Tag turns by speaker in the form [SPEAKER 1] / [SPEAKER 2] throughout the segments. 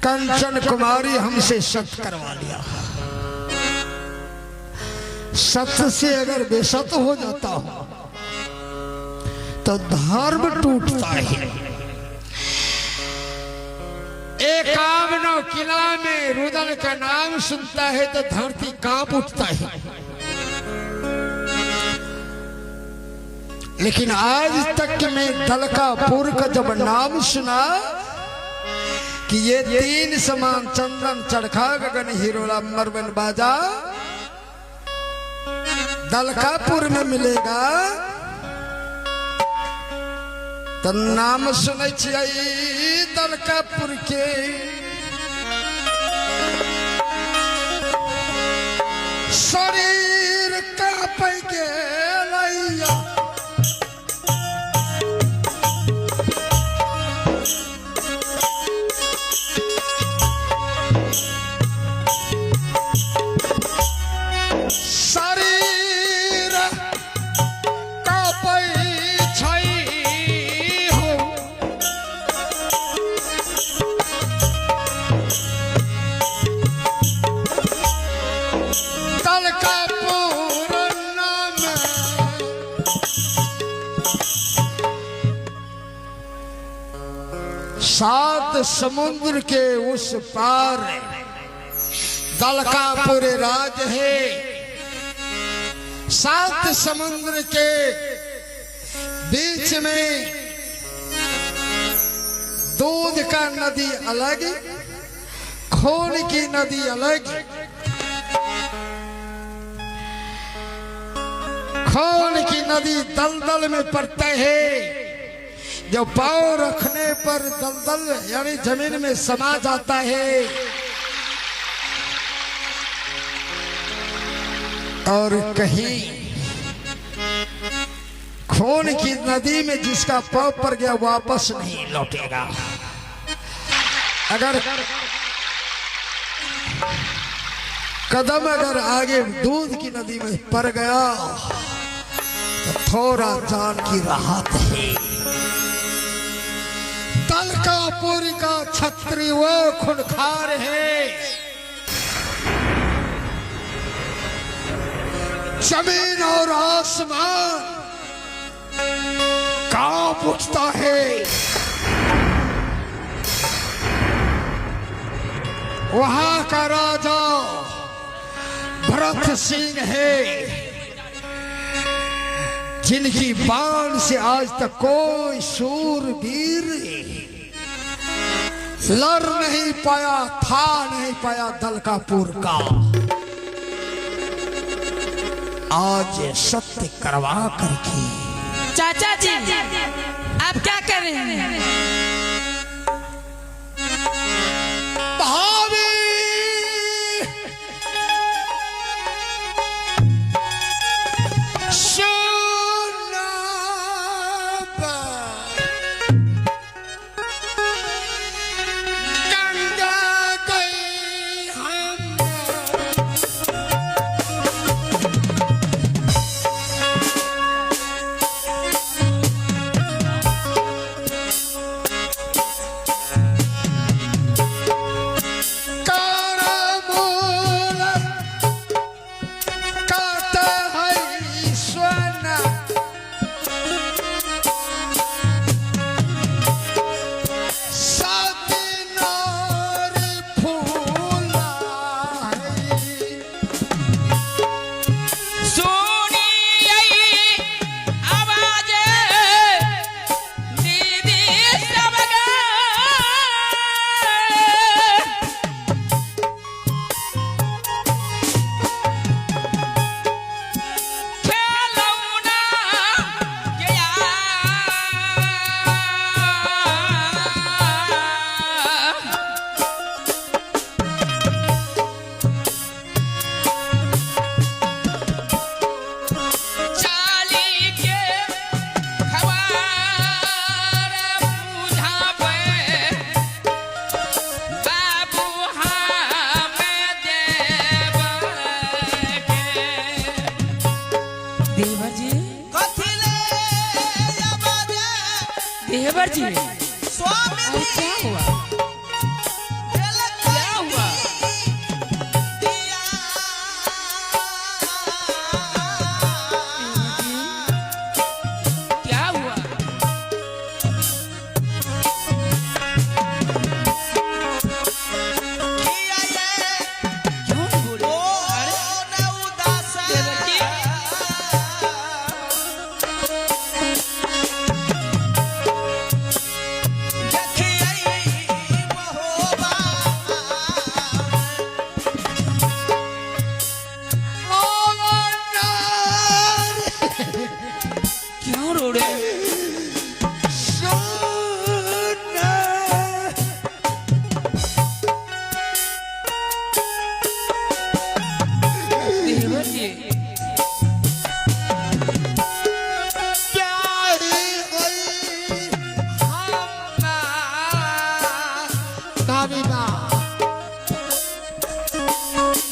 [SPEAKER 1] कंचन कुमारी हमसे सत्य करवा लिया। सत्य से अगर बेसत्य हो जाता हो तो धर्म टूटता है। एकावनो किला में रुदन का नाम सुनता है तो धरती कांप उठता है। लेकिन आज तक में दलकापुर का जब नाम सुना कि ये तीन समान चंदन चरखा गगन हिरोला मरवन बाजा दलकापुर में मिलेगा, तो नाम सुनै छियै दलकापुर के। शरीर कांपै गेलैया, शरीर कांपै छै हो। दलकापुर नाम सात समुद्र के उस पार दलकापुर राज है। सात समुद्र के बीच में दूध का नदी अलग, खून की नदी अलग। खून की नदी दलदल में पड़ता है, जो पांव रखने पर दलदल यानी जमीन में समा जाता है। और कहीं खून की नदी में जिसका पांव पड़ गया वापस नहीं लौटेगा। अगर कदम आगे दूध की नदी में पड़ गया तो थोड़ा जान की राहत है। दलकापुर का छत्री वो खूंखार है, जमीन और आसमान कांप उठता है। वहां का राजा भरत सिंह है, जिनकी बाण से आज तक कोई शूरवीर लड़ नहीं पाया, था नहीं पाया दलकापुर का। आज सत्य करवा करके।
[SPEAKER 2] चाचा जी आप क्या कर रहे हैं?
[SPEAKER 1] भाभी सुना गंगा गई हम
[SPEAKER 2] देवर जी
[SPEAKER 3] स्वामी
[SPEAKER 2] क्या हुआ? रोड़े देवर जी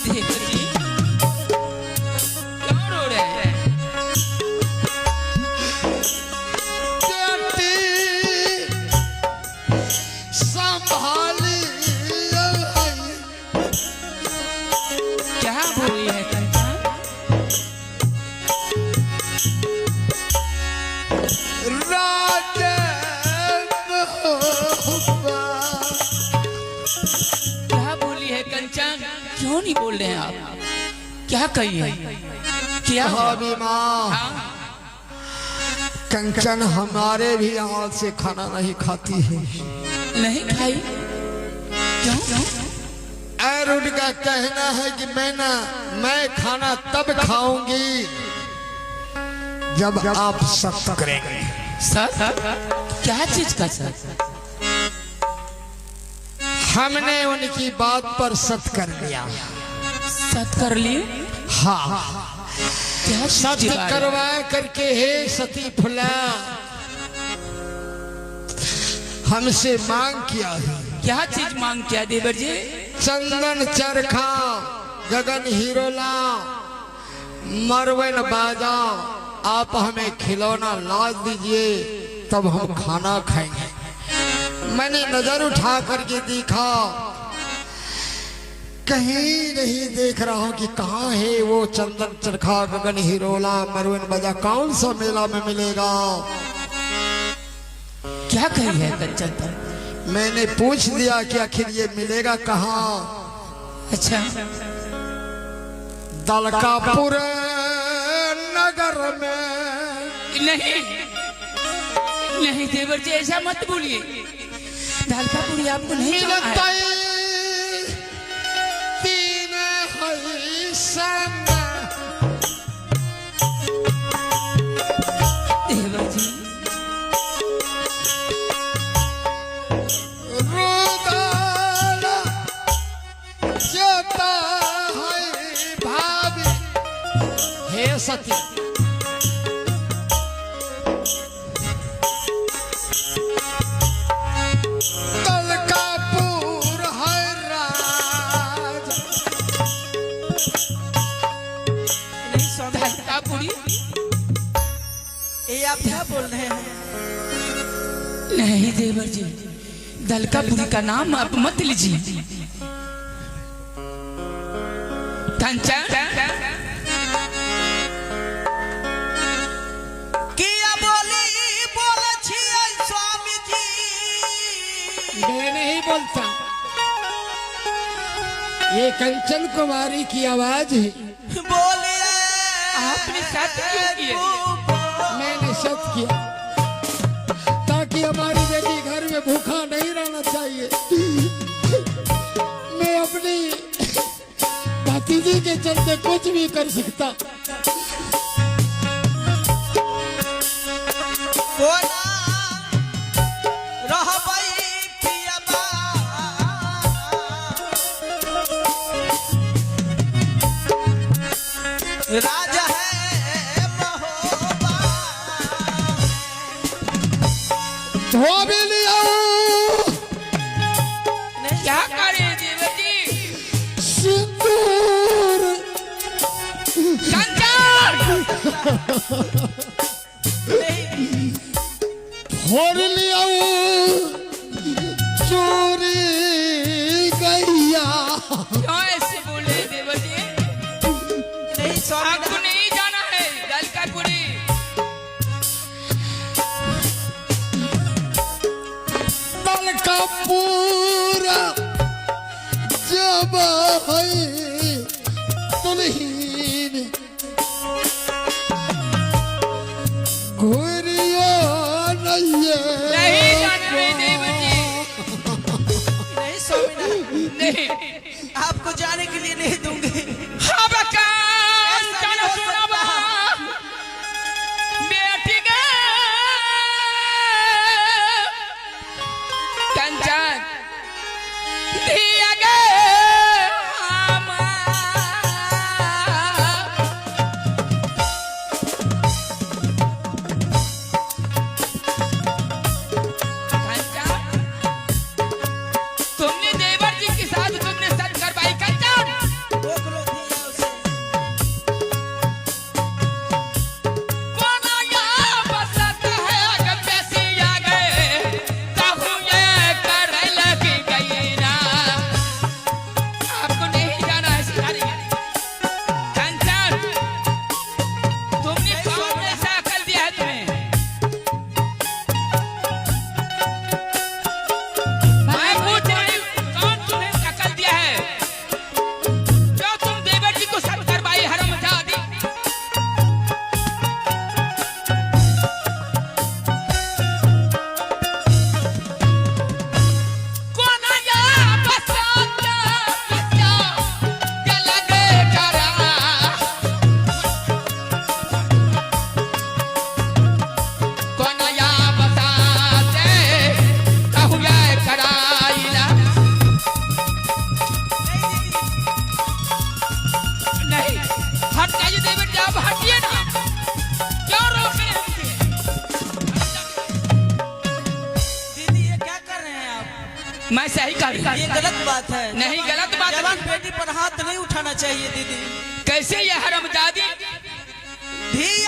[SPEAKER 2] देवर जी क्यों रो रहे हैं? क्या बोल रही है कंचन? क्या बोली है कंचन? क्यों नहीं बोल रहे हैं आप? क्या कही है? क्या
[SPEAKER 1] भाभी माँ,
[SPEAKER 2] हाँ?
[SPEAKER 1] कंचन हमारे भी हाथ से खाना नहीं खाती है।
[SPEAKER 2] नहीं खाई? क्यों?
[SPEAKER 1] अरुण का कहना है कि मैं खाना तब खाऊंगी जब आप सत्य करेंगे।
[SPEAKER 2] सर क्या चीज का सर?
[SPEAKER 1] हमने उनकी बात पर सत्य कर लिया।
[SPEAKER 2] सत कर लिए?
[SPEAKER 1] हाँ,
[SPEAKER 2] क्या
[SPEAKER 1] सत्य करवा करके हे सती फुला हमसे मांग किया है।
[SPEAKER 2] क्या चीज मांग किया देवर जी?
[SPEAKER 1] चंदन चरखा, गगन हिरोला, मरवन बाजा, आप हमें खिलौना ला दीजिए तब हम खाना खाएंगे। मैंने नजर उठा करके देखा, कहीं नहीं देख रहा हूं कि कहाँ है वो चंदन चरखा, गगन हिरोला, मरवन बाजा। कौन सा मेला में मिलेगा?
[SPEAKER 2] क्या कही है कंचन पर?
[SPEAKER 1] मैंने पूछ दिया कि आखिर ये मिलेगा कहाँ?
[SPEAKER 2] अच्छा,
[SPEAKER 1] दलकापुर नगर में।
[SPEAKER 2] नहीं नहीं देवर जी ऐसा मत बोलिए। दलकापुरी आपको नहीं जाना है।
[SPEAKER 1] तीन है सन।
[SPEAKER 2] देवर जी
[SPEAKER 1] सती दलकापुर है राज।
[SPEAKER 2] दलकापुरी
[SPEAKER 3] ये आप क्या बोल रहे हैं?
[SPEAKER 2] नहीं देवर जी, दलकापुरी का नाम आप मत लीजिए। कंचन
[SPEAKER 1] मैं नहीं बोलता, ये कंचन कुमारी की आवाज है।
[SPEAKER 3] बोलिए।
[SPEAKER 2] आपने सत्य क्यों किया?
[SPEAKER 1] मैंने सत्य किया ताकि हमारी बेटी घर में भूखा नहीं रहना चाहिए। मैं अपनी भतीजी के चलते कुछ भी कर सकता।
[SPEAKER 3] राजा है महोबा।
[SPEAKER 1] धो भी लिया।
[SPEAKER 2] क्या करे देवर जी?
[SPEAKER 1] सिंदूर
[SPEAKER 2] कंचन
[SPEAKER 1] फोड़ लिया। चोरी गैया।
[SPEAKER 2] क्यों ऐसे बोले देवर जी? आपको नहीं जाना है दलकापुरी।
[SPEAKER 1] दलकापुर जब है दुल्हीन घुरियो
[SPEAKER 2] नहीं जाना है देवर जी।
[SPEAKER 3] नहीं स्वामी
[SPEAKER 2] नहीं,
[SPEAKER 3] आपको जाने के लिए नहीं दूंगी।
[SPEAKER 2] हाँ बका बेटी के मैं सही कर रही
[SPEAKER 3] ये गलत बात है।
[SPEAKER 2] नहीं गलत बात है।
[SPEAKER 3] जवान बेटी पर हाथ नहीं उठाना चाहिए दीदी।
[SPEAKER 2] कैसे ये हरामजादी
[SPEAKER 3] धी